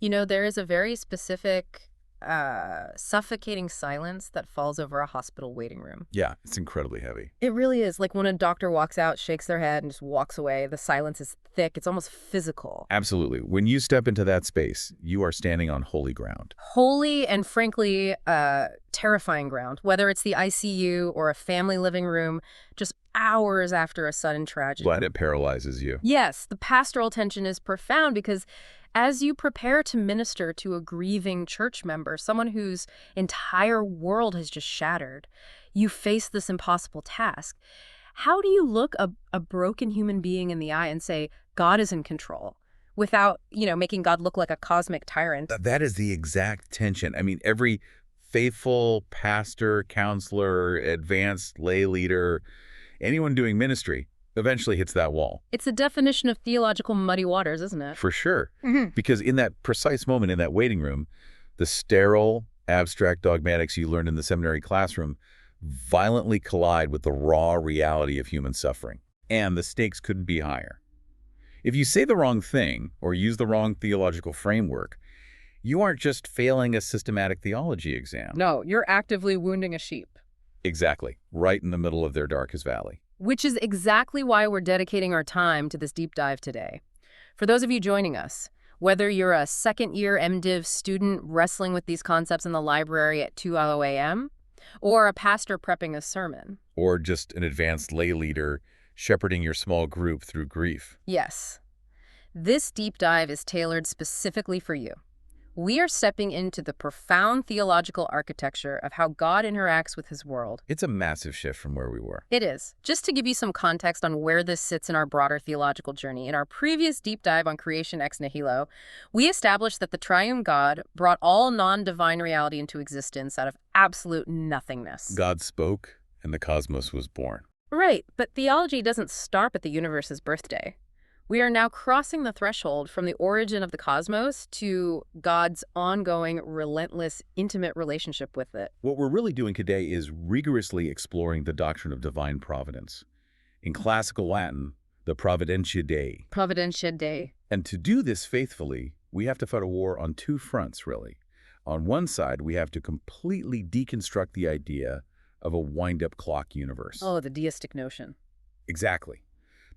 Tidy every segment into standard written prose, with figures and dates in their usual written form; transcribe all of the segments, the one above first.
You know, there is a very specific, suffocating silence that falls over a hospital waiting room. Yeah, it's incredibly heavy. It really is. Like when a doctor walks out, shakes their head, and just walks away, the silence is thick. It's almost physical. Absolutely. When you step into that space, you are standing on holy ground. Holy and frankly, terrifying ground. Whether it's the ICU or a family living room, just hours after a sudden tragedy. But it paralyzes you. Yes, the pastoral tension is profound because as you prepare to minister to a grieving church member, someone whose entire world has just shattered, you face this impossible task. How do you look a broken human being in the eye and say, God is in control, without, making God look like a cosmic tyrant? That is the exact tension. I mean, every faithful pastor, counselor, advanced lay leader, anyone doing ministry eventually hits that wall. It's the definition of theological muddy waters, isn't it? For sure. Because in that precise moment in that waiting room, the sterile, abstract dogmatics you learned in the seminary classroom violently collide with the raw reality of human suffering. And the stakes couldn't be higher. If you say the wrong thing or use the wrong theological framework, you aren't just failing a systematic theology exam. No, you're actively wounding a sheep. Exactly. Right in the middle of their darkest valley. Which is exactly why we're dedicating our time to this deep dive today. For those of you joining us, whether you're a second-year MDiv student wrestling with these concepts in the library at 2:00 a.m., or a pastor prepping a sermon. Or just an advanced lay leader shepherding your small group through grief. Yes. This deep dive is tailored specifically for you. We are stepping into the profound theological architecture of how God interacts with his world. It's a massive shift from where we were. It is. Just to give you some context on where this sits in our broader theological journey, in our previous deep dive on creation ex nihilo, we established that the Triune God brought all non-divine reality into existence out of absolute nothingness. God spoke, and the cosmos was born. Right, but theology doesn't start at the universe's birthday. We are now crossing the threshold from the origin of the cosmos to God's ongoing, relentless, intimate relationship with it. What we're really doing today is rigorously exploring the doctrine of divine providence. In classical Latin, the Providentia Dei. Providentia Dei. And to do this faithfully, we have to fight a war on two fronts, really. On one side, we have to completely deconstruct the idea of a wind-up clock universe. Oh, the deistic notion. Exactly.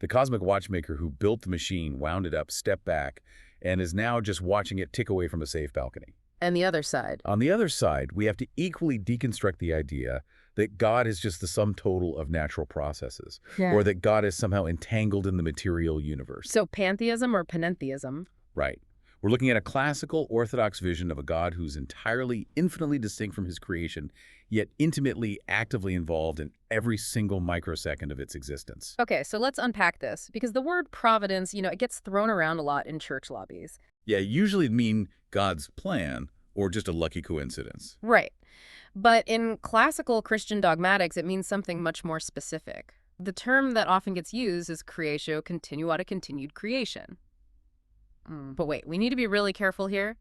The cosmic watchmaker who built the machine wound it up, stepped back, and is now just watching it tick away from a safe balcony. And the other side? On the other side, we have to equally deconstruct the idea that God is just the sum total of natural processes, or that God is somehow entangled in the material universe. So pantheism or panentheism? Right. We're looking at a classical Orthodox vision of a God who's entirely, infinitely distinct from his creation, yet intimately, actively involved in every single microsecond of its existence. Okay, so let's unpack this, because the word providence, it gets thrown around a lot in church lobbies. Yeah, usually mean God's plan or just a lucky coincidence. Right. But in classical Christian dogmatics, it means something much more specific. The term that often gets used is creatio continuata continued creation. But wait, we need to be really careful here.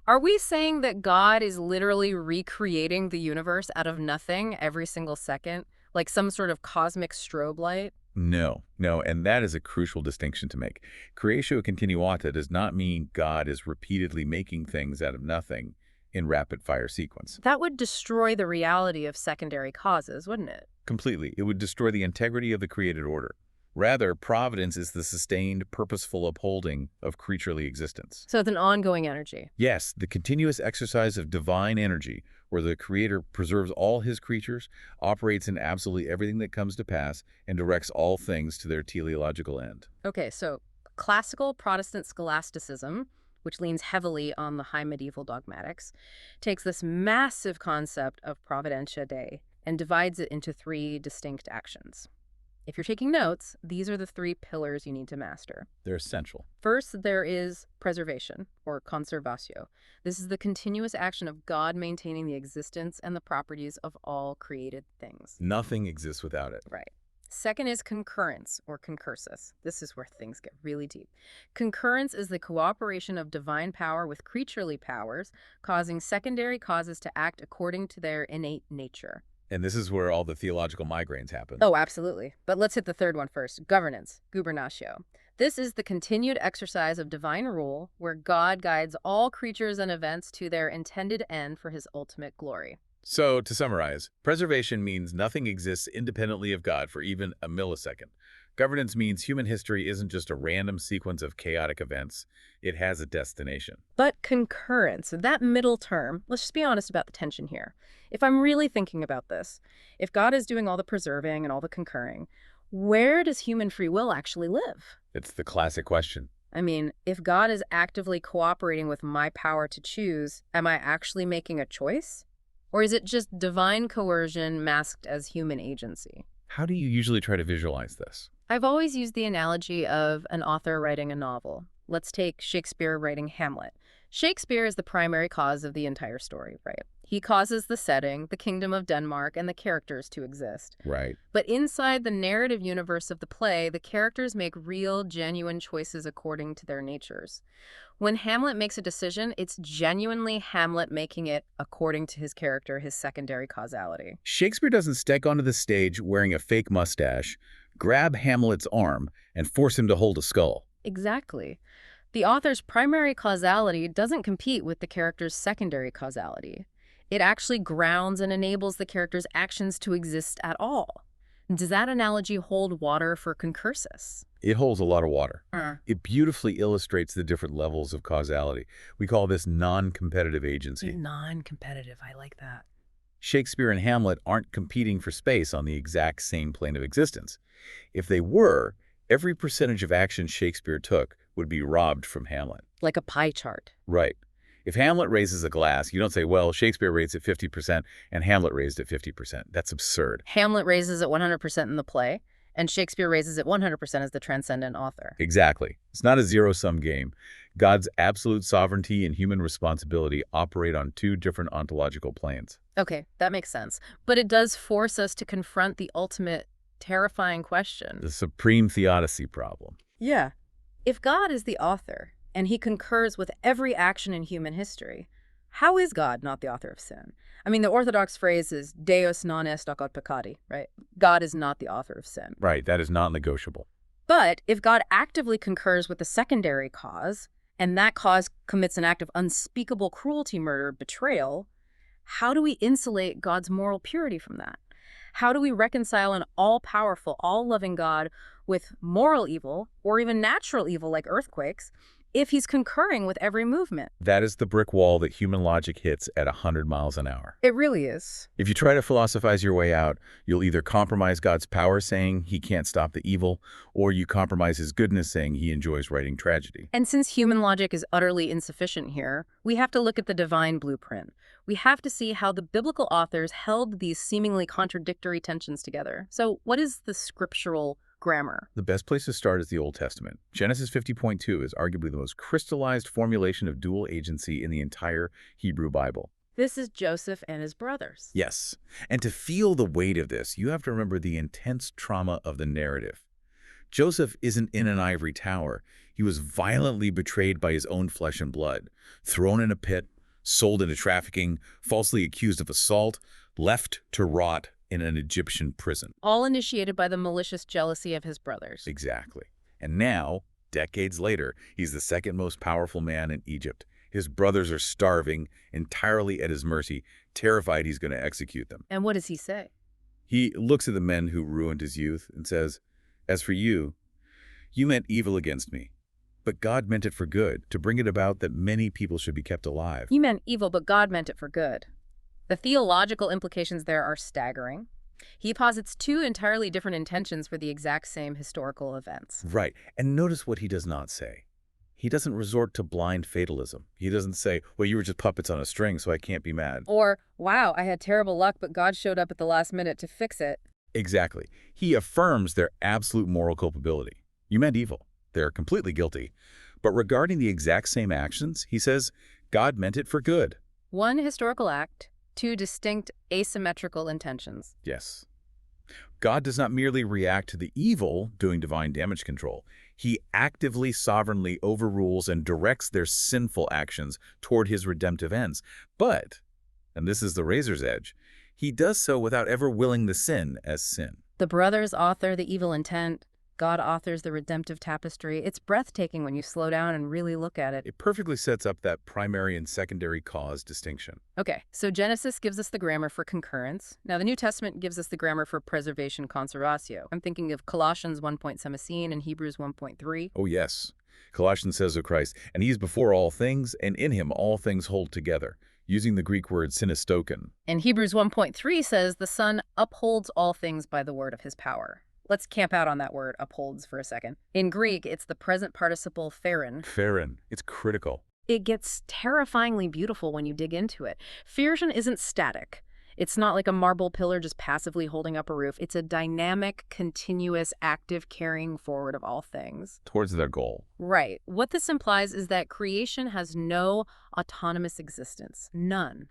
Are we saying that God is literally recreating the universe out of nothing every single second, like some sort of cosmic strobe light? No, and that is a crucial distinction to make. Creatio continuata does not mean God is repeatedly making things out of nothing in rapid-fire sequence. That would destroy the reality of secondary causes, wouldn't it? Completely. It would destroy the integrity of the created order. Rather, providence is the sustained, purposeful upholding of creaturely existence. So it's an ongoing energy. Yes, the continuous exercise of divine energy, where the Creator preserves all his creatures, operates in absolutely everything that comes to pass, and directs all things to their teleological end. Okay, so classical Protestant scholasticism, which leans heavily on the high medieval dogmatics, takes this massive concept of Providentia Dei and divides it into three distinct actions. If you're taking notes, these are the three pillars you need to master. They're essential. First, there is preservation, or conservatio. This is the continuous action of God maintaining the existence and the properties of all created things. Nothing exists without it. Right. Second is concurrence, or concursus. This is where things get really deep. Concurrence is the cooperation of divine power with creaturely powers, causing secondary causes to act according to their innate nature. And this is where all the theological migraines happen. Oh, absolutely. But let's hit the third one first. Governance, gubernatio. This is the continued exercise of divine rule, where God guides all creatures and events to their intended end for his ultimate glory. So, to summarize, preservation means nothing exists independently of God for even a millisecond. Governance means human history isn't just a random sequence of chaotic events. It has a destination. But concurrence, that middle term, let's just be honest about the tension here. If I'm really thinking about this, if God is doing all the preserving and all the concurring, where does human free will actually live? It's the classic question. I mean, if God is actively cooperating with my power to choose, am I actually making a choice? Or is it just divine coercion masked as human agency? How do you usually try to visualize this? I've always used the analogy of an author writing a novel. Let's take Shakespeare writing Hamlet. Shakespeare is the primary cause of the entire story, right? He causes the setting, the kingdom of Denmark, and the characters to exist. Right. But inside the narrative universe of the play, the characters make real, genuine choices according to their natures. When Hamlet makes a decision, it's genuinely Hamlet making it according to his character, his secondary causality. Shakespeare doesn't step onto the stage wearing a fake mustache, grab Hamlet's arm, and force him to hold a skull. Exactly. The author's primary causality doesn't compete with the character's secondary causality. It actually grounds and enables the character's actions to exist at all. Does that analogy hold water for concursus? It holds a lot of water. It beautifully illustrates the different levels of causality. We call this non-competitive agency. Non-competitive, I like that. Shakespeare and Hamlet aren't competing for space on the exact same plane of existence. If they were, every percentage of action Shakespeare took would be robbed from Hamlet. Like a pie chart. Right. If Hamlet raises a glass, you don't say, well, Shakespeare raised it 50% and Hamlet raised it 50%. That's absurd. Hamlet raises it 100% in the play, and Shakespeare raises it 100% as the transcendent author. Exactly. It's not a zero-sum game. God's absolute sovereignty and human responsibility operate on two different ontological planes. Okay, that makes sense. But it does force us to confront the ultimate terrifying question. The supreme theodicy problem. Yeah. If God is the author, and he concurs with every action in human history, how is God not the author of sin? I mean, the Orthodox phrase is Deus non est aut peccati, right? God is not the author of sin. Right, that is not negotiable. But if God actively concurs with the secondary cause, and that cause commits an act of unspeakable cruelty, murder, betrayal, how do we insulate God's moral purity from that? How do we reconcile an all-powerful, all-loving God with moral evil, or even natural evil like earthquakes, if he's concurring with every movement? That is the brick wall that human logic hits at 100 miles an hour. It really is. If you try to philosophize your way out, you'll either compromise God's power saying he can't stop the evil, or you compromise his goodness saying he enjoys writing tragedy. And since human logic is utterly insufficient here, we have to look at the divine blueprint. We have to see how the biblical authors held these seemingly contradictory tensions together. So what is the scriptural grammar? The best place to start is the Old Testament. Genesis 50.2 is arguably the most crystallized formulation of dual agency in the entire Hebrew Bible. This is Joseph and his brothers. Yes. And to feel the weight of this, you have to remember the intense trauma of the narrative. Joseph isn't in an ivory tower. He was violently betrayed by his own flesh and blood, thrown in a pit, sold into trafficking, falsely accused of assault, left to rot in an Egyptian prison. All initiated by the malicious jealousy of his brothers. Exactly. And now, decades later, he's the second most powerful man in Egypt. His brothers are starving, entirely at his mercy, terrified he's going to execute them. And what does he say? He looks at the men who ruined his youth and says, "As for you, you meant evil against me, but God meant it for good, to bring it about that many people should be kept alive." You meant evil, but God meant it for good. The theological implications there are staggering. He posits two entirely different intentions for the exact same historical events. Right. And notice what he does not say. He doesn't resort to blind fatalism. He doesn't say, well, you were just puppets on a string, so I can't be mad. Or, wow, I had terrible luck, but God showed up at the last minute to fix it. Exactly. He affirms their absolute moral culpability. You meant evil. They're completely guilty. But regarding the exact same actions, he says, God meant it for good. One historical act, two distinct asymmetrical intentions. Yes. God does not merely react to the evil doing divine damage control. He actively, sovereignly overrules and directs their sinful actions toward his redemptive ends. But, and this is the razor's edge, he does so without ever willing the sin as sin. The brothers author the evil intent, God authors the redemptive tapestry. It's breathtaking when you slow down and really look at it. It perfectly sets up that primary and secondary cause distinction. Okay, so Genesis gives us the grammar for concurrence. Now, the New Testament gives us the grammar for preservation, conservatio. I'm thinking of Colossians 1.17 and Hebrews 1.3. Oh, yes. Colossians says of Christ, and he is before all things, and in him all things hold together, using the Greek word synestoken. And Hebrews 1.3 says the Son upholds all things by the word of his power. Let's camp out on that word, upholds, for a second. In Greek, it's the present participle pherin. Pherin. It's critical. It gets terrifyingly beautiful when you dig into it. Pherin isn't static. It's not like a marble pillar just passively holding up a roof. It's a dynamic, continuous, active carrying forward of all things. Towards their goal. Right. What this implies is that creation has no autonomous existence. None.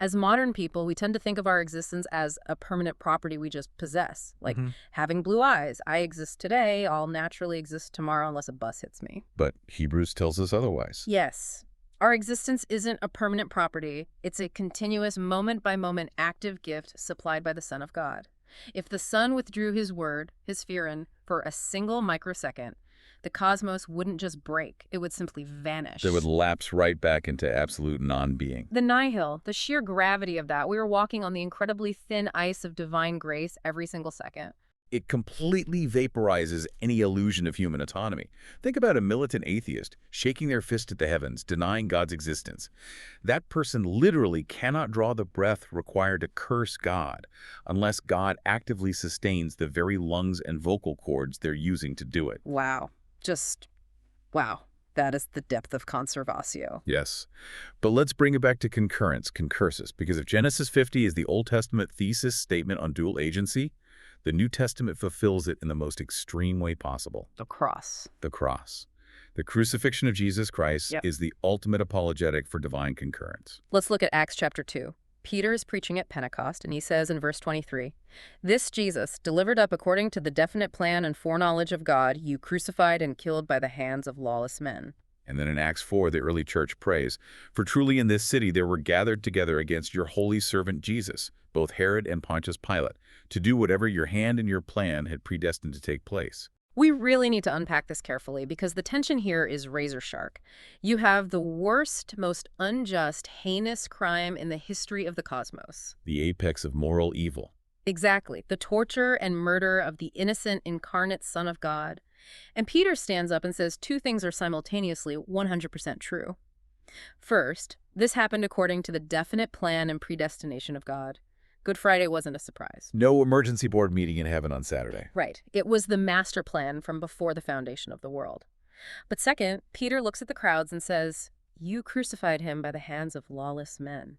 As modern people, we tend to think of our existence as a permanent property we just possess. Like having blue eyes. I exist today, I'll naturally exist tomorrow unless a bus hits me. But Hebrews tells us otherwise. Yes. Our existence isn't a permanent property. It's a continuous, moment-by-moment active gift supplied by the Son of God. If the Son withdrew his word, his pherin, for a single microsecond, the cosmos wouldn't just break. It would simply vanish. It would lapse right back into absolute non-being. The nihil, the sheer gravity of that. We were walking on the incredibly thin ice of divine grace every single second. It completely vaporizes any illusion of human autonomy. Think about a militant atheist shaking their fist at the heavens, denying God's existence. That person literally cannot draw the breath required to curse God unless God actively sustains the very lungs and vocal cords they're using to do it. Wow. Just, wow. That is the depth of conservatio. Yes. But let's bring it back to concurrence, concursus, because if Genesis 50 is the Old Testament thesis statement on dual agency, the New Testament fulfills it in the most extreme way possible. The cross. The cross. The crucifixion of Jesus Christ is the ultimate apologetic for divine concurrence. Let's look at Acts chapter 2. Peter is preaching at Pentecost, and he says in verse 23, "This Jesus, delivered up according to the definite plan and foreknowledge of God, you crucified and killed by the hands of lawless men." And then in Acts 4, the early church prays, "For truly in this city there were gathered together against your holy servant Jesus, both Herod and Pontius Pilate, to do whatever your hand and your plan had predestined to take place." We really need to unpack this carefully because the tension here is razor sharp. You have the worst, most unjust, heinous crime in the history of the cosmos. The apex of moral evil. Exactly. The torture and murder of the innocent, incarnate Son of God. And Peter stands up and says two things are simultaneously 100% true. First, this happened according to the definite plan and predestination of God. Good Friday wasn't a surprise. No emergency board meeting in heaven on Saturday. Right. It was the master plan from before the foundation of the world. But second, Peter looks at the crowds and says, "You crucified him by the hands of lawless men."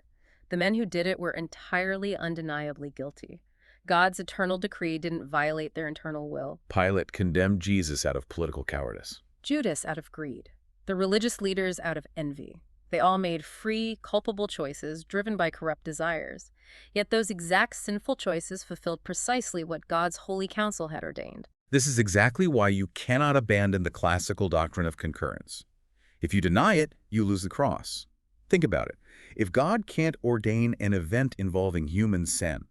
The men who did it were entirely undeniably guilty. God's eternal decree didn't violate their internal will. Pilate condemned Jesus out of political cowardice. Judas out of greed. The religious leaders out of envy. They all made free, culpable choices driven by corrupt desires. Yet those exact sinful choices fulfilled precisely what God's holy counsel had ordained. This is exactly why you cannot abandon the classical doctrine of concurrence. If you deny it, you lose the cross. Think about it. If God can't ordain an event involving human sin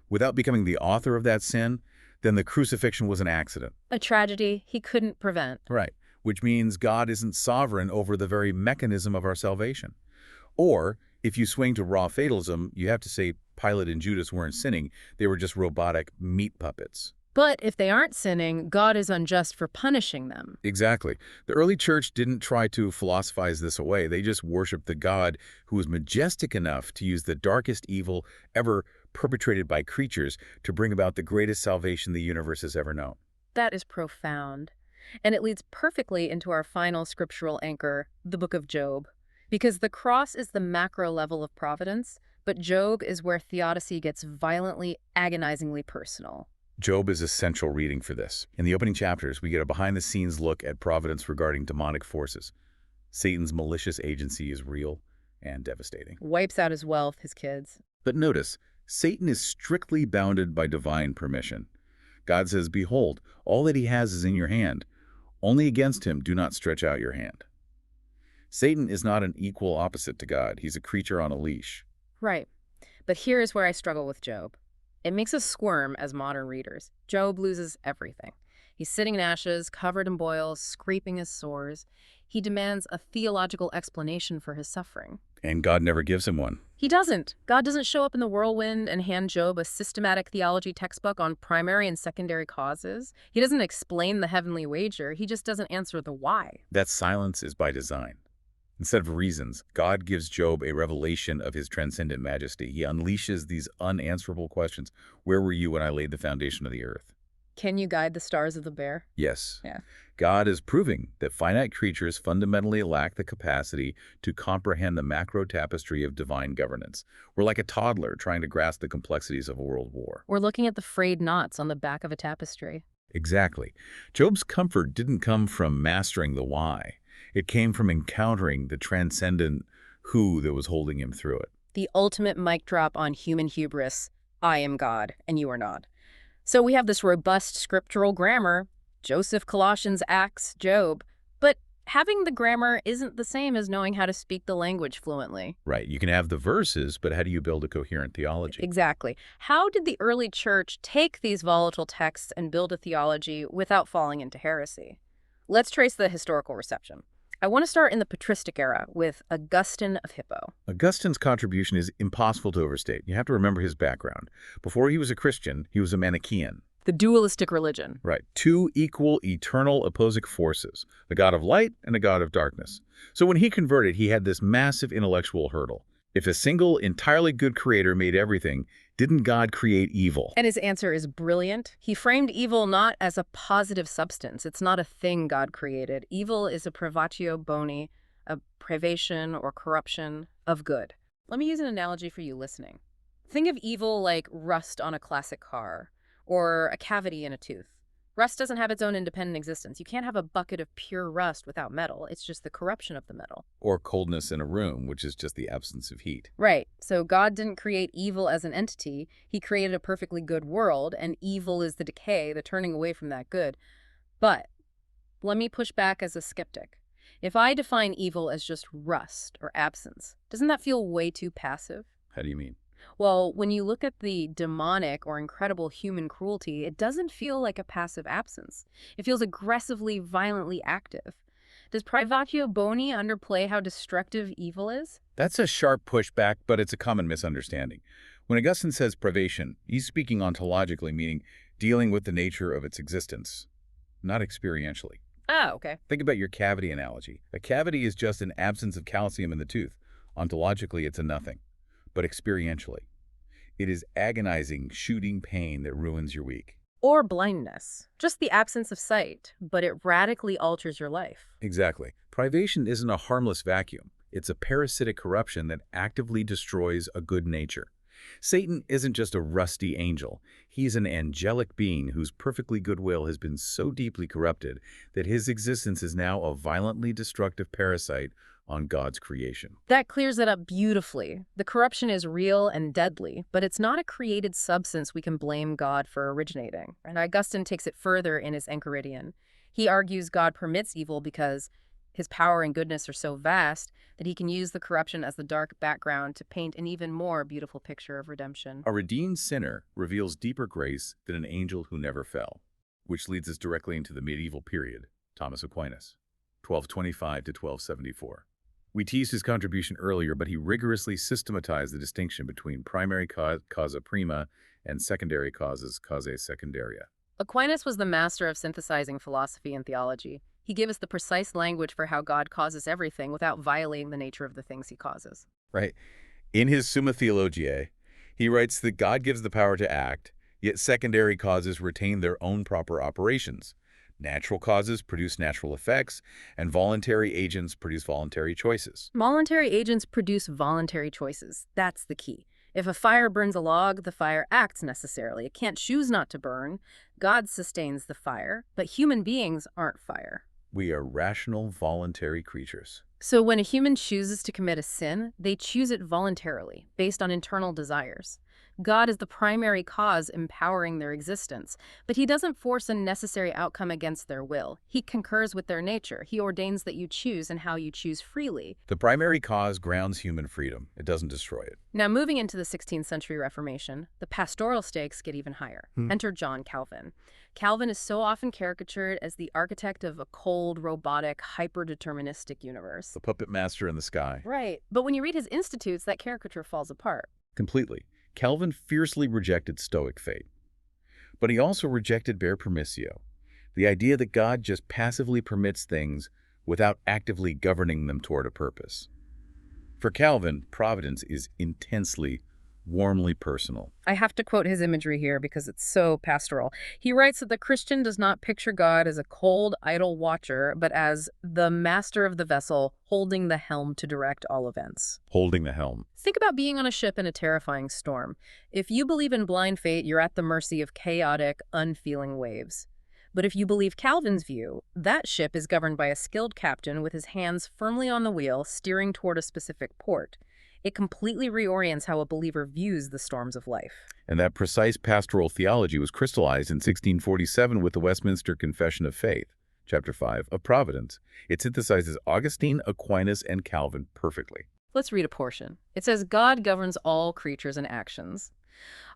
without becoming the author of that sin, then the crucifixion was an accident. A tragedy he couldn't prevent. Right. Which means God isn't sovereign over the very mechanism of our salvation. Or, if you swing to raw fatalism, you have to say Pilate and Judas weren't sinning. They were just robotic meat puppets. But if they aren't sinning, God is unjust for punishing them. Exactly. The early church didn't try to philosophize this away. They just worshiped the God who was majestic enough to use the darkest evil ever perpetrated by creatures to bring about the greatest salvation the universe has ever known. That is profound. And it leads perfectly into our final scriptural anchor, the book of Job. Because the cross is the macro level of providence, but Job is where theodicy gets violently, agonizingly personal. Job is essential reading for this. In the opening chapters, we get a behind-the-scenes look at providence regarding demonic forces. Satan's malicious agency is real and devastating. Wipes out his wealth, his kids. But notice, Satan is strictly bounded by divine permission. God says, "Behold, all that he has is in your hand. Only against him do not stretch out your hand." Satan is not an equal opposite to God. He's a creature on a leash. Right. But here is where I struggle with Job. It makes us squirm as modern readers. Job loses everything. He's sitting in ashes, covered in boils, scraping his sores. He demands a theological explanation for his suffering. And God never gives him one. He doesn't. God doesn't show up in the whirlwind and hand Job a systematic theology textbook on primary and secondary causes. He doesn't explain the heavenly wager. He just doesn't answer the why. That silence is by design. Instead of reasons, God gives Job a revelation of his transcendent majesty. He unleashes these unanswerable questions. Where were you when I laid the foundation of the earth? Can you guide the stars of the bear? Yes. Yeah. God is proving that finite creatures fundamentally lack the capacity to comprehend the macro tapestry of divine governance. We're like a toddler trying to grasp the complexities of a world war. We're looking at the frayed knots on the back of a tapestry. Exactly. Job's comfort didn't come from mastering the why. It came from encountering the transcendent who that was holding him through it. The ultimate mic drop on human hubris. I am God, and you are not. So we have this robust scriptural grammar, Joseph, Colossians, Acts, Job. But having the grammar isn't the same as knowing how to speak the language fluently. Right. You can have the verses, but how do you build a coherent theology? Exactly. How did the early church take these volatile texts and build a theology without falling into heresy? Let's trace the historical reception. I want to start in the patristic era with Augustine of Hippo. Augustine's contribution is impossible to overstate. You have to remember his background. Before he was a Christian, he was a Manichaean. The dualistic religion. Right. Two equal, eternal, opposing forces, a god of light and a god of darkness. So when he converted, he had this massive intellectual hurdle. If a single, entirely good creator made everything, didn't God create evil? And his answer is brilliant. He framed evil not as a positive substance. It's not a thing God created. Evil is a privatio boni, a privation or corruption of good. Let me use an analogy for you listening. Think of evil like rust on a classic car or a cavity in a tooth. Rust doesn't have its own independent existence. You can't have a bucket of pure rust without metal. It's just the corruption of the metal. Or coldness in a room, which is just the absence of heat. Right. So God didn't create evil as an entity. He created a perfectly good world, and evil is the decay, the turning away from that good. But let me push back as a skeptic. If I define evil as just rust or absence, doesn't that feel way too passive? How do you mean? Well, when you look at the demonic or incredible human cruelty, it doesn't feel like a passive absence. It feels aggressively, violently active. Does privatio boni underplay how destructive evil is? That's a sharp pushback, but it's a common misunderstanding. When Augustine says privation, he's speaking ontologically, meaning dealing with the nature of its existence, not experientially. Oh, okay. Think about your cavity analogy. A cavity is just an absence of calcium in the tooth. Ontologically, it's a nothing. But experientially, it is agonizing, shooting pain that ruins your week. Or blindness. Just the absence of sight, but it radically alters your life. Exactly. Privation isn't a harmless vacuum. It's a parasitic corruption that actively destroys a good nature. Satan isn't just a rusty angel. He's an angelic being whose perfectly good will has been so deeply corrupted that his existence is now a violently destructive parasite on God's creation. That clears it up beautifully. The corruption is real and deadly, but it's not a created substance we can blame God for originating. And Augustine takes it further in his Enchiridion. He argues God permits evil because his power and goodness are so vast that he can use the corruption as the dark background to paint an even more beautiful picture of redemption. A redeemed sinner reveals deeper grace than an angel who never fell, which leads us directly into the medieval period, Thomas Aquinas, 1225 to 1274. We teased his contribution earlier, but he rigorously systematized the distinction between primary causa prima and secondary causes causae secundaria. Aquinas was the master of synthesizing philosophy and theology. He gave us the precise language for how God causes everything without violating the nature of the things he causes. Right. In his Summa Theologiae, he writes that God gives the power to act, yet secondary causes retain their own proper operations. Natural causes produce natural effects, and voluntary agents produce voluntary choices. Voluntary agents produce voluntary choices. That's the key. If a fire burns a log, the fire acts necessarily. It can't choose not to burn. God sustains the fire, but human beings aren't fire. We are rational, voluntary creatures. So when a human chooses to commit a sin, they choose it voluntarily, based on internal desires. God is the primary cause empowering their existence, but he doesn't force a necessary outcome against their will. He concurs with their nature. He ordains that you choose and how you choose freely. The primary cause grounds human freedom. It doesn't destroy it. Now, moving into the 16th century Reformation, the pastoral stakes get even higher. Enter John Calvin. Calvin is so often caricatured as the architect of a cold, robotic, hyper-deterministic universe. The puppet master in the sky. Right. But when you read his Institutes, that caricature falls apart. Completely. Calvin fiercely rejected Stoic faith. But he also rejected bare permissio, the idea that God just passively permits things without actively governing them toward a purpose. For Calvin, providence is intensely, warmly personal. I have to quote his imagery here because it's so pastoral. He writes that the Christian does not picture God as a cold, idle watcher, but as the master of the vessel holding the helm to direct all events. Holding the helm. Think about being on a ship in a terrifying storm. If you believe in blind fate, you're at the mercy of chaotic, unfeeling waves. But if you believe Calvin's view, that ship is governed by a skilled captain with his hands firmly on the wheel, steering toward a specific port. It completely reorients how a believer views the storms of life. And that precise pastoral theology was crystallized in 1647 with the Westminster Confession of Faith, Chapter 5 of Providence. It synthesizes Augustine, Aquinas, and Calvin perfectly. Let's read a portion. It says, God governs all creatures and actions.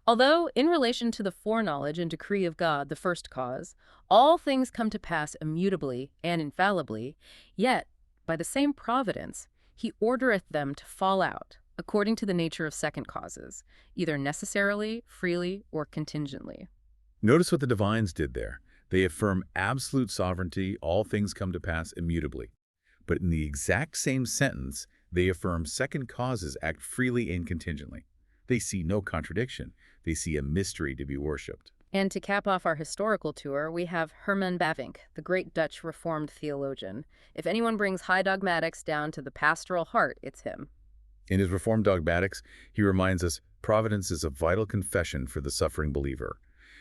Although, in relation to the foreknowledge and decree of God, the first cause, all things come to pass immutably and infallibly, yet, by the same providence, he ordereth them to fall out, according to the nature of second causes, either necessarily, freely, or contingently. Notice what the divines did there. They affirm absolute sovereignty, all things come to pass immutably. But in the exact same sentence, they affirm second causes act freely and contingently. They see no contradiction. They see a mystery to be worshipped. And to cap off our historical tour, we have Herman Bavinck, the great Dutch Reformed theologian. If anyone brings high dogmatics down to the pastoral heart, it's him. In his Reformed dogmatics, he reminds us providence is a vital confession for the suffering believer.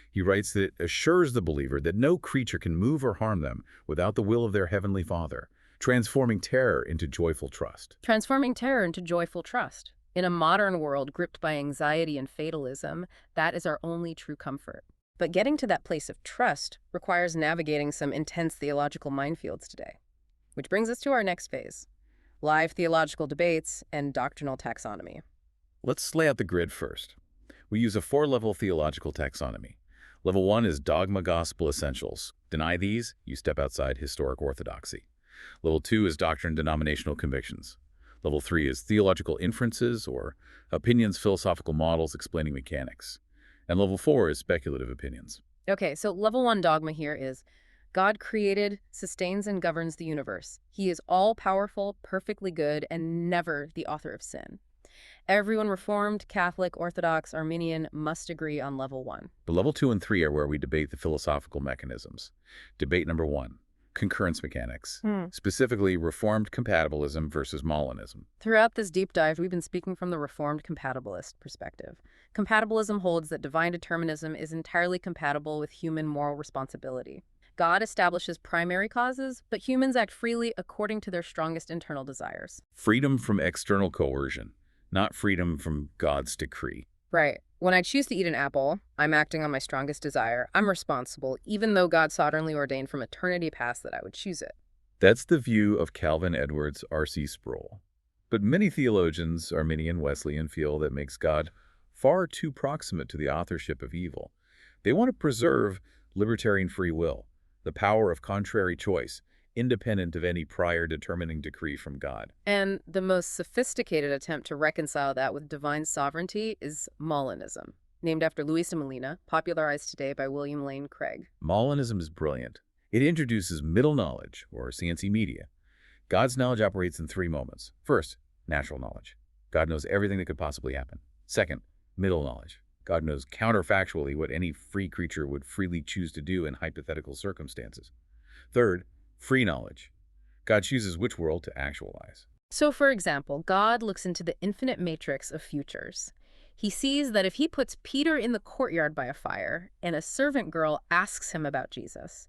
He writes that it assures the believer that no creature can move or harm them without the will of their heavenly Father, transforming terror into joyful trust. Transforming terror into joyful trust. In a modern world gripped by anxiety and fatalism, that is our only true comfort. But getting to that place of trust requires navigating some intense theological minefields today. Which brings us to our next phase, live theological debates and doctrinal taxonomy. Let's lay out the grid first. We use a 4-level theological taxonomy. Level 1 is dogma gospel essentials. Deny these, you step outside historic orthodoxy. Level 2 is doctrine denominational convictions. Level 3 is theological inferences or opinions philosophical models explaining mechanics. And level 4 is speculative opinions. Okay, so level 1 dogma here is God created, sustains, and governs the universe. He is all-powerful, perfectly good, and never the author of sin. Everyone Reformed, Catholic, Orthodox, Arminian must agree on level 1. But level 2 and 3 are where we debate the philosophical mechanisms. Debate number 1, concurrence mechanics, specifically Reformed compatibilism versus Molinism. Throughout this deep dive, we've been speaking from the Reformed compatibilist perspective. Compatibilism holds that divine determinism is entirely compatible with human moral responsibility. God establishes primary causes, but humans act freely according to their strongest internal desires. Freedom from external coercion, not freedom from God's decree. Right. When I choose to eat an apple, I'm acting on my strongest desire. I'm responsible, even though God sovereignly ordained from eternity past that I would choose it. That's the view of Calvin, Edwards, R.C. Sproul. But many theologians, Arminian, Wesleyan, feel that makes God far too proximate to the authorship of evil. They want to preserve libertarian free will, the power of contrary choice, independent of any prior determining decree from God. And the most sophisticated attempt to reconcile that with divine sovereignty is Molinism, named after Louis de Molina, popularized today by William Lane Craig. Molinism is brilliant. It introduces middle knowledge, or CNC media. God's knowledge operates in 3 moments. First, natural knowledge. God knows everything that could possibly happen. Second, middle knowledge. God knows counterfactually what any free creature would freely choose to do in hypothetical circumstances. Third, free knowledge. God chooses which world to actualize. So, for example, God looks into the infinite matrix of futures. He sees that if he puts Peter in the courtyard by a fire and a servant girl asks him about Jesus,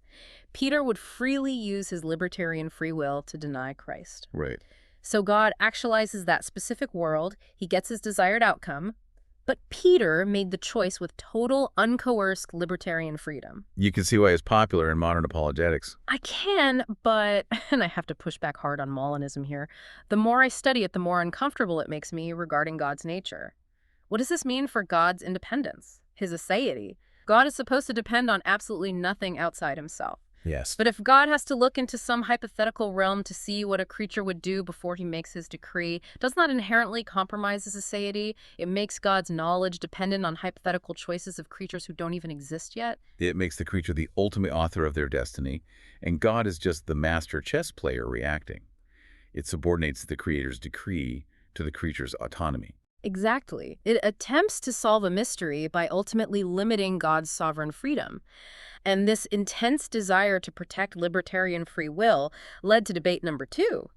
Peter would freely use his libertarian free will to deny Christ. Right. So God actualizes that specific world. He gets his desired outcome, But Peter made the choice with total, uncoerced libertarian freedom. You can see why it's popular in modern apologetics. I can, but, and I have to push back hard on Molinism here, the more I study it, the more uncomfortable it makes me regarding God's nature. What does this mean for God's independence, his aseity? God is supposed to depend on absolutely nothing outside himself. Yes. But if God has to look into some hypothetical realm to see what a creature would do before he makes his decree, doesn't that inherently compromise his aseity? It makes God's knowledge dependent on hypothetical choices of creatures who don't even exist yet? It makes the creature the ultimate author of their destiny, and God is just the master chess player reacting. It subordinates the creator's decree to the creature's autonomy. Exactly. It attempts to solve a mystery by ultimately limiting God's sovereign freedom. And this intense desire to protect libertarian free will led to debate number 2,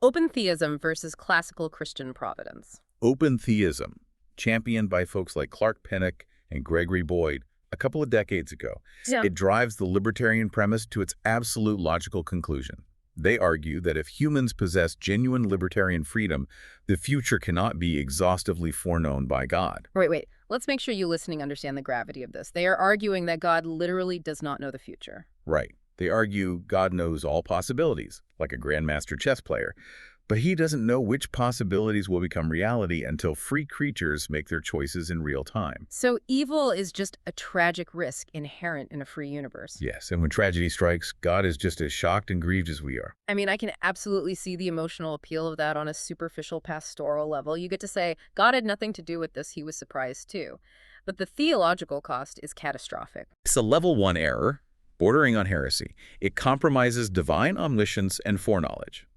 open theism versus classical Christian providence. Open theism, championed by folks like Clark Pennock and Gregory Boyd a couple of decades ago. Yeah. It drives the libertarian premise to its absolute logical conclusion. They argue that if humans possess genuine libertarian freedom, the future cannot be exhaustively foreknown by God. Wait. Let's make sure you listening understand the gravity of this. They are arguing that God literally does not know the future. Right. They argue God knows all possibilities, like a grandmaster chess player, but he doesn't know which possibilities will become reality until free creatures make their choices in real time. So evil is just a tragic risk inherent in a free universe. Yes, and when tragedy strikes, God is just as shocked and grieved as we are. I mean, I can absolutely see the emotional appeal of that on a superficial pastoral level. You get to say, God had nothing to do with this, he was surprised too. But the theological cost is catastrophic. It's a level 1 error, bordering on heresy. It compromises divine omniscience and foreknowledge.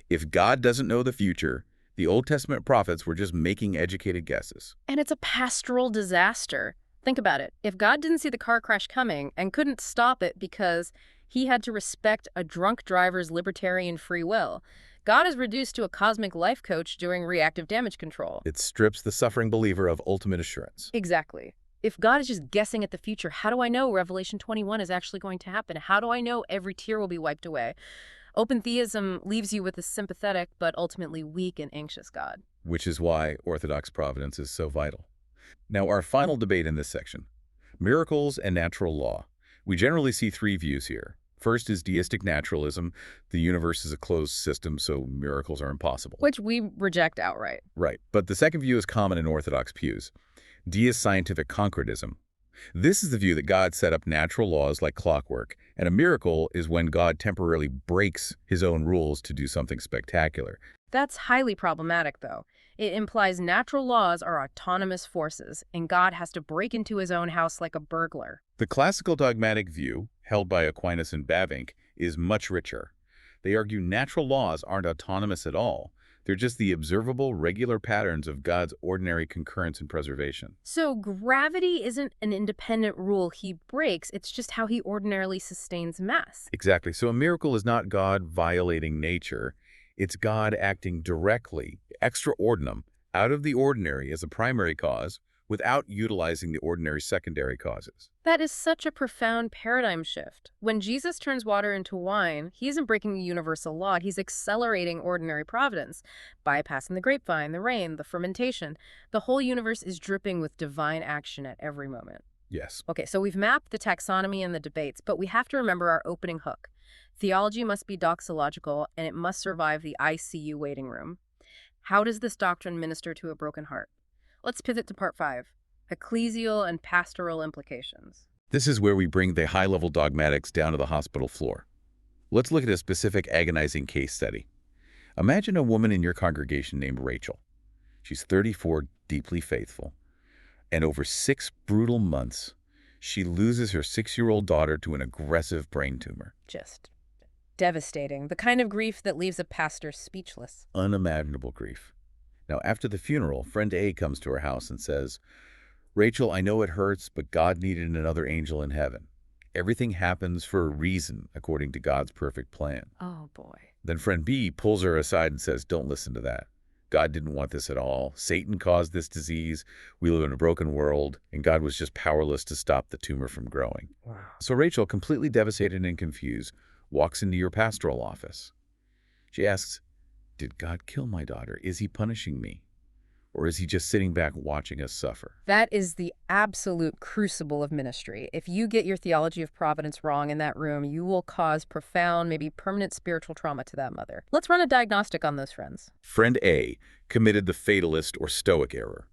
If God doesn't know the future, the Old Testament prophets were just making educated guesses. And it's a pastoral disaster. Think about it. If God didn't see the car crash coming and couldn't stop it because he had to respect a drunk driver's libertarian free will, God is reduced to a cosmic life coach doing reactive damage control. It strips the suffering believer of ultimate assurance. Exactly. If God is just guessing at the future, how do I know Revelation 21 is actually going to happen? How do I know every tear will be wiped away? Open theism leaves you with a sympathetic but ultimately weak and anxious God. Which is why Orthodox providence is so vital. Now, our final debate in this section, miracles and natural law. We generally see 3 views here. First is deistic naturalism. The universe is a closed system, so miracles are impossible. Which we reject outright. Right. But the second view is common in Orthodox pews. Deist scientific concretism. This is the view that God set up natural laws like clockwork, and a miracle is when God temporarily breaks his own rules to do something spectacular. That's highly problematic, though. It implies natural laws are autonomous forces, and God has to break into his own house like a burglar. The classical dogmatic view, held by Aquinas and Calvin, is much richer. They argue natural laws aren't autonomous at all. They're just the observable, regular patterns of God's ordinary concurrence and preservation. So gravity isn't an independent rule he breaks, it's just how he ordinarily sustains mass. Exactly. So a miracle is not God violating nature. It's God acting directly, extra ordinum, out of the ordinary as a primary cause, without utilizing the ordinary secondary causes. That is such a profound paradigm shift. When Jesus turns water into wine, he isn't breaking the universal law, he's accelerating ordinary providence, bypassing the grapevine, the rain, the fermentation. The whole universe is dripping with divine action at every moment. Yes. Okay, so we've mapped the taxonomy and the debates, but we have to remember our opening hook. Theology must be doxological, and it must survive the ICU waiting room. How does this doctrine minister to a broken heart? Let's pivot to part 5, ecclesial and pastoral implications. This is where we bring the high-level dogmatics down to the hospital floor. Let's look at a specific agonizing case study. Imagine a woman in your congregation named Rachel. She's 34, deeply faithful, and over 6 brutal months, she loses her 6-year-old daughter to an aggressive brain tumor. Just devastating. The kind of grief that leaves a pastor speechless. Unimaginable grief. Now, after the funeral, friend A comes to her house and says, "Rachel, I know it hurts, but God needed another angel in heaven. Everything happens for a reason according to God's perfect plan." Oh, boy. Then friend B pulls her aside and says, "Don't listen to that. God didn't want this at all. Satan caused this disease. We live in a broken world, and God was just powerless to stop the tumor from growing." Wow. So Rachel, completely devastated and confused, walks into your pastoral office. She asks, "Did God kill my daughter? Is he punishing me?" Or is he just sitting back watching us suffer? That is the absolute crucible of ministry. If you get your theology of providence wrong in that room, you will cause profound, maybe permanent spiritual trauma to that mother. Let's run a diagnostic on those friends. Friend A committed the fatalist or stoic error.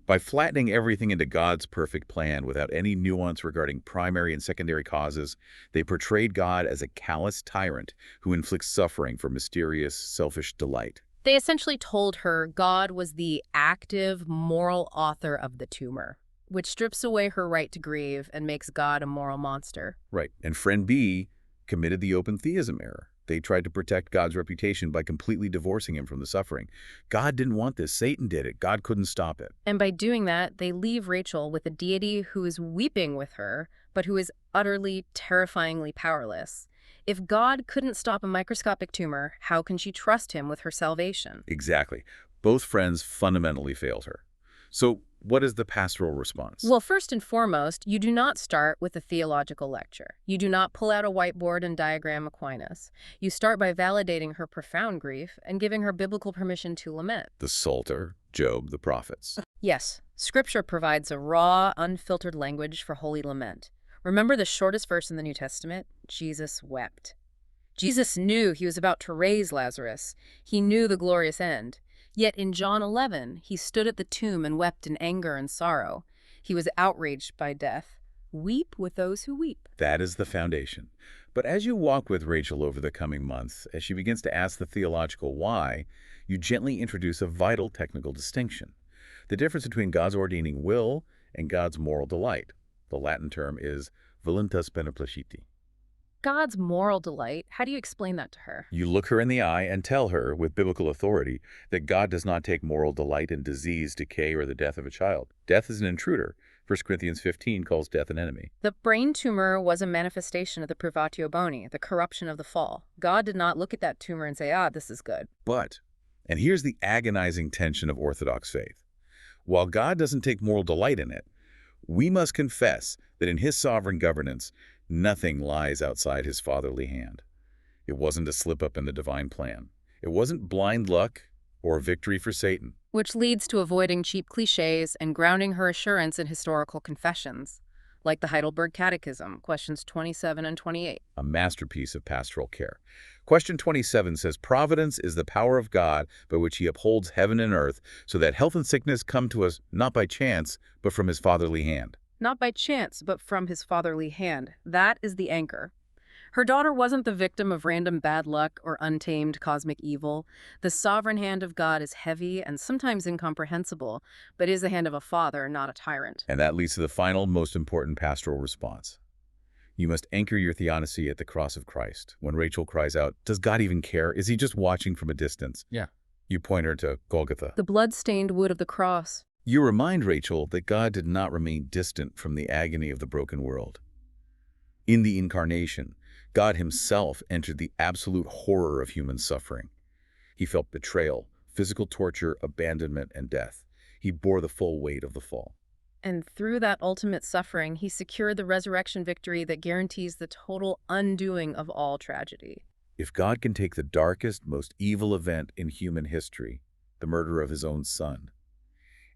By flattening everything into God's perfect plan without any nuance regarding primary and secondary causes, they portrayed God as a callous tyrant who inflicts suffering for mysterious, selfish delight. They essentially told her God was the active, moral author of the tumor, which strips away her right to grieve and makes God a moral monster. Right. And friend B committed the open theism error. They tried to protect God's reputation by completely divorcing him from the suffering. God didn't want this. Satan did it. God couldn't stop it. And by doing that, they leave Rachel with a deity who is weeping with her, but who is utterly, terrifyingly powerless. If God couldn't stop a microscopic tumor, how can she trust him with her salvation? Exactly. Both friends fundamentally failed her. So what is the pastoral response? Well, first and foremost, you do not start with a theological lecture. You do not pull out a whiteboard and diagram Aquinas. You start by validating her profound grief and giving her biblical permission to lament. The Psalter, Job, the prophets. Yes, Scripture provides a raw, unfiltered language for holy lament. Remember the shortest verse in the New Testament? Jesus wept. Jesus knew he was about to raise Lazarus. He knew the glorious end. Yet in John 11, he stood at the tomb and wept in anger and sorrow. He was outraged by death. Weep with those who weep. That is the foundation. But as you walk with Rachel over the coming months, as she begins to ask the theological why, you gently introduce a vital technical distinction. The difference between God's ordaining will and God's moral delight. The Latin term is voluntas beneplaciti. God's moral delight, how do you explain that to her? You look her in the eye and tell her, with biblical authority, that God does not take moral delight in disease, decay, or the death of a child. Death is an intruder. 1 Corinthians 15 calls death an enemy. The brain tumor was a manifestation of the privatio boni, the corruption of the fall. God did not look at that tumor and say, this is good. But, and here's the agonizing tension of Orthodox faith. While God doesn't take moral delight in it, we must confess that in his sovereign governance, nothing lies outside his fatherly hand. It wasn't a slip-up in the divine plan. It wasn't blind luck or victory for Satan. Which leads to avoiding cheap cliches and grounding her assurance in historical confessions, like the Heidelberg Catechism, questions 27 and 28. A masterpiece of pastoral care. Question 27 says, Providence is the power of God by which he upholds heaven and earth, so that health and sickness come to us not by chance, but from his fatherly hand. Not by chance, but from his fatherly hand. That is the anchor. Her daughter wasn't the victim of random bad luck or untamed cosmic evil. The sovereign hand of God is heavy and sometimes incomprehensible, but is the hand of a father, not a tyrant. And that leads to the final, most important pastoral response. You must anchor your theodicy at the cross of Christ. When Rachel cries out, does God even care? Is he just watching from a distance? Yeah. You point her to Golgotha. The blood-stained wood of the cross. You remind Rachel that God did not remain distant from the agony of the broken world. In the Incarnation, God himself entered the absolute horror of human suffering. He felt betrayal, physical torture, abandonment, and death. He bore the full weight of the fall. And through that ultimate suffering, he secured the resurrection victory that guarantees the total undoing of all tragedy. If God can take the darkest, most evil event in human history, the murder of his own son,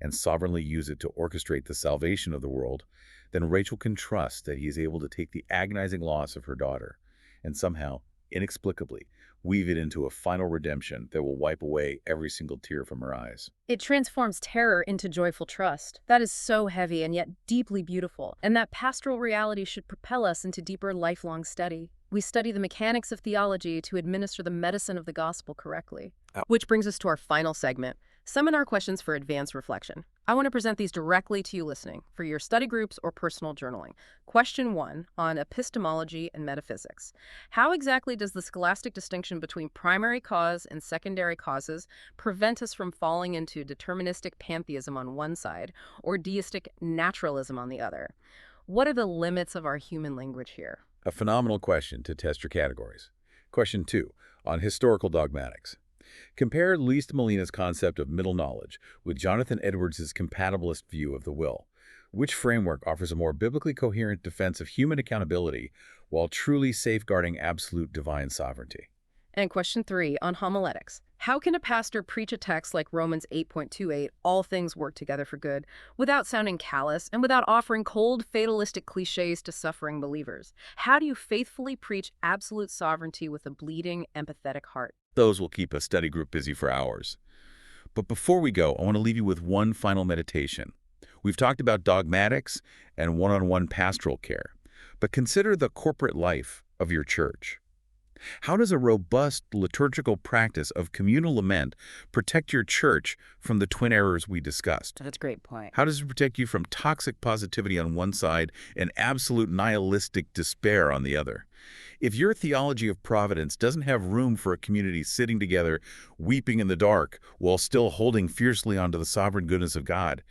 and sovereignly use it to orchestrate the salvation of the world, then Rachel can trust that he is able to take the agonizing loss of her daughter and somehow, inexplicably, weave it into a final redemption that will wipe away every single tear from her eyes. It transforms terror into joyful trust. That is so heavy and yet deeply beautiful. And that pastoral reality should propel us into deeper lifelong study. We study the mechanics of theology to administer the medicine of the gospel correctly. Which brings us to our final segment, seminar questions for advanced reflection. I want to present these directly to you listening for your study groups or personal journaling. Question 1 on epistemology and metaphysics. How exactly does the scholastic distinction between primary cause and secondary causes prevent us from falling into deterministic pantheism on one side or deistic naturalism on the other? What are the limits of our human language here? A phenomenal question to test your categories. Question 2 on historical dogmatics. Compare Luis de Molina's concept of middle knowledge with Jonathan Edwards' compatibilist view of the will. Which framework offers a more biblically coherent defense of human accountability while truly safeguarding absolute divine sovereignty? And question 3 on homiletics. How can a pastor preach a text like Romans 8.28, all things work together for good, without sounding callous and without offering cold, fatalistic cliches to suffering believers? How do you faithfully preach absolute sovereignty with a bleeding, empathetic heart? Those will keep a study group busy for hours. But before we go, I want to leave you with one final meditation. We've talked about dogmatics and one-on-one pastoral care, but consider the corporate life of your church. How does a robust liturgical practice of communal lament protect your church from the twin errors we discussed? That's a great point. How does it protect you from toxic positivity on one side and absolute nihilistic despair on the other? If your theology of providence doesn't have room for a community sitting together, weeping in the dark, while still holding fiercely onto the sovereign goodness of God,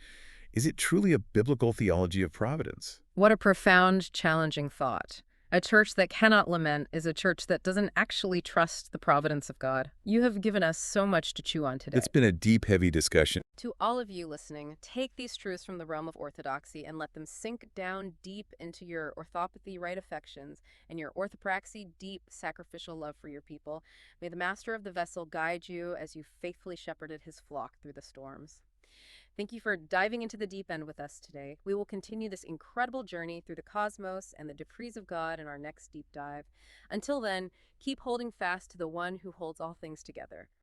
is it truly a biblical theology of providence? What a profound, challenging thought. A church that cannot lament is a church that doesn't actually trust the providence of God. You have given us so much to chew on today. It's been a deep, heavy discussion. To all of you listening, take these truths from the realm of orthodoxy and let them sink down deep into your orthopathy, right affections, and your orthopraxy, deep sacrificial love for your people. May the master of the vessel guide you as you faithfully shepherded his flock through the storms. Thank you for diving into the deep end with us today. We will continue this incredible journey through the cosmos and the decrees of God in our next deep dive. Until then, keep holding fast to the one who holds all things together.